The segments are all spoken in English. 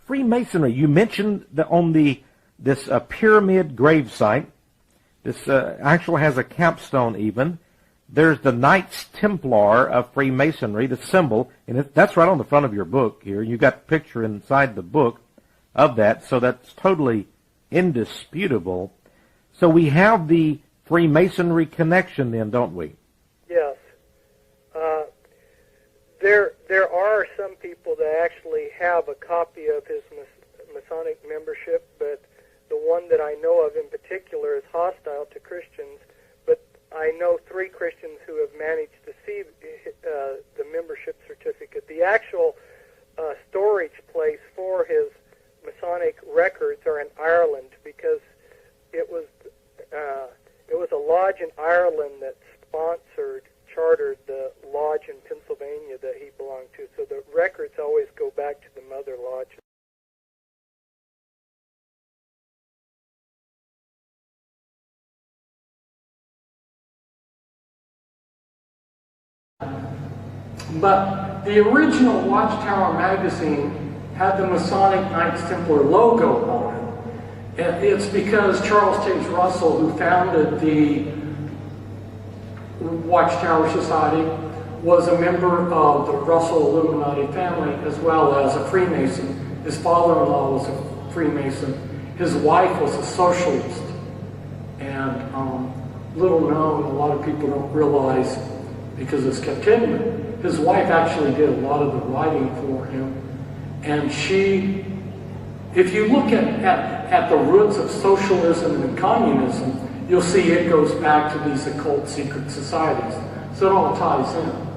Freemasonry. You mentioned this pyramid gravesite. This actually has a capstone even. There's the Knights Templar of Freemasonry, the symbol, and that's right on the front of your book here. You got a picture inside the book of that, so that's totally indisputable. So we have the Freemasonry connection then, don't we? Yes. There are some people that actually have a copy of his Masonic membership, but the one that I know of in particular is hostile to Christians. But I know 3 Christians who have managed to see the membership certificate. The actual storage place for his Masonic records are in Ireland, because it was a lodge in Ireland that chartered the lodge in Pennsylvania that he belonged to. So the records always go back to the mother lodge. But the original Watchtower magazine had the Masonic Knights Templar logo on it. It's because Charles Taze Russell, who founded the Watchtower Society, was a member of the Russell Illuminati family as well as a Freemason. His father-in-law was a Freemason. His wife was a socialist. And little known, a lot of people don't realize, because it's kept hidden, his wife actually did a lot of the writing for him. And she, if you look at the roots of socialism and communism, you'll see it goes back to these occult secret societies. So it all ties in.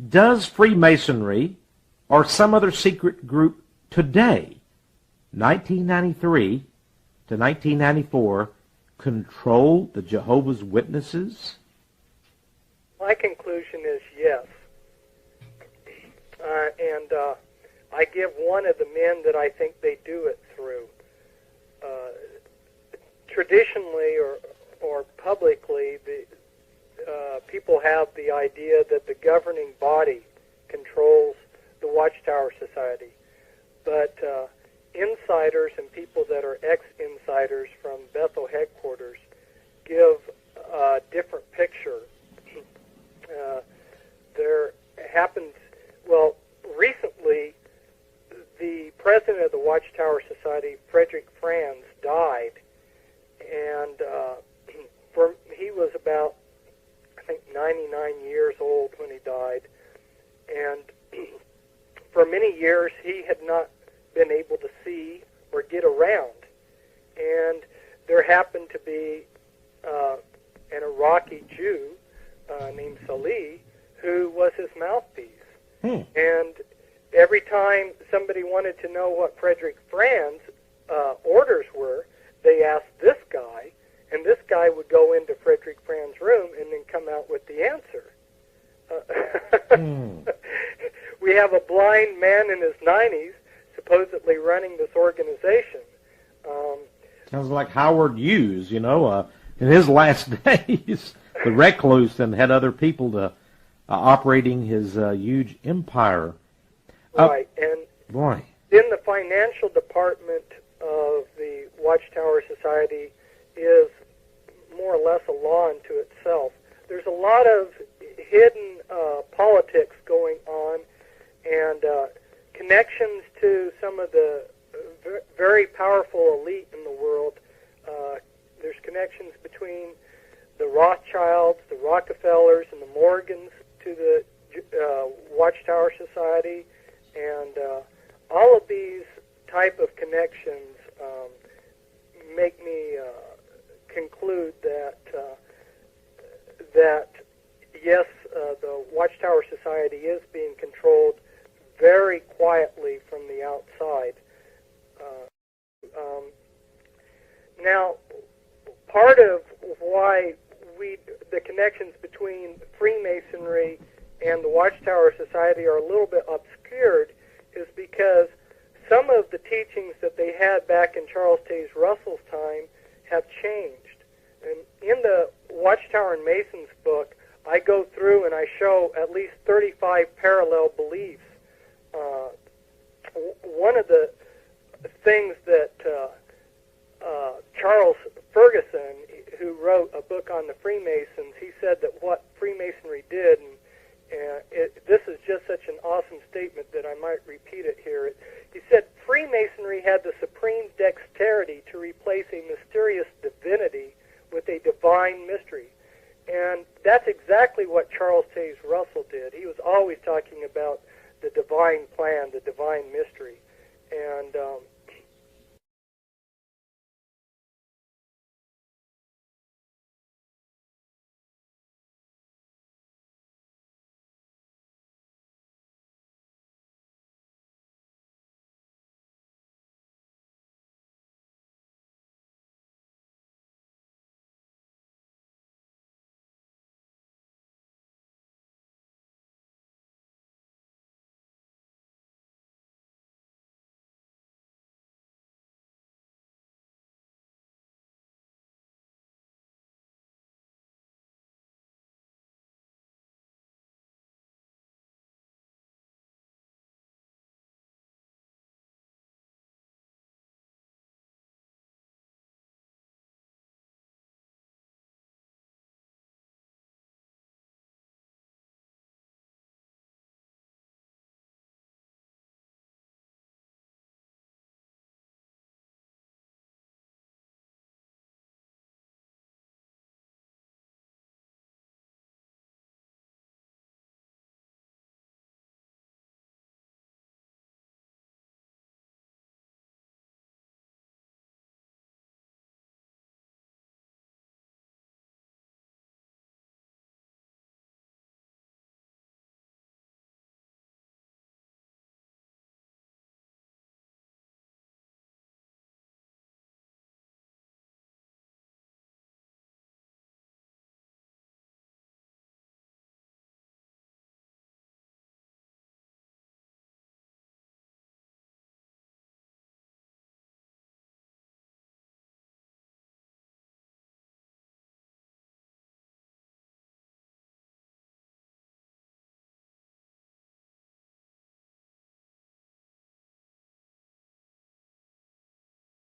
Does Freemasonry or some other secret group today, 1993 to 1994, control the Jehovah's Witnesses? My conclusion is yes. And I give one of the men that I think they do it through. Traditionally or publicly, people have the idea that the governing body controls the Watchtower Society. But insiders and people that are ex-insiders from Bethel headquarters give a different picture. There happens, well, recently, the president of the Watchtower Society, Frederick Franz, died, and he was about, I think, 99 years old when he died, and for many years he had not been able to see or get around, and there happened to be an Iraqi Jew named Salih, who was his mouthpiece. And every time somebody wanted to know what Frederick Franz's orders were, they asked this guy, and this guy would go into Frederick Franz's room and then come out with the answer. We have a blind man in his 90s supposedly running this organization. Sounds like Howard Hughes, in his last days, the recluse, and had other people to operating his huge empire. Right, and boy, in the financial department of the Watchtower Society is more or less a law unto itself. There's a lot of hidden politics going on, and connections to some of the very powerful elite in the world. There's connections between the Rothschilds, the Rockefellers, and the Morgans to the Watchtower Society, and all of these type of connections make me conclude that yes, the Watchtower Society is being controlled very quietly from the outside. Now, part of why the connections between Freemasonry and the Watchtower Society are a little bit obscured is because some of the teachings that they had back in Charles Taze Russell's time changed. And in the Watchtower and Masons book, I go through and I show at least 35 parallel beliefs. One of the things that Charles Ferguson, who wrote a book on the Freemasons, he said that what Freemasonry did, and this is just such an awesome statement that I might repeat it here. He said, Freemasonry had the supreme dexterity to replace a mysterious divinity with a divine mystery. And that's exactly what Charles Taze Russell did. He was always talking about the divine plan, the divine mystery. And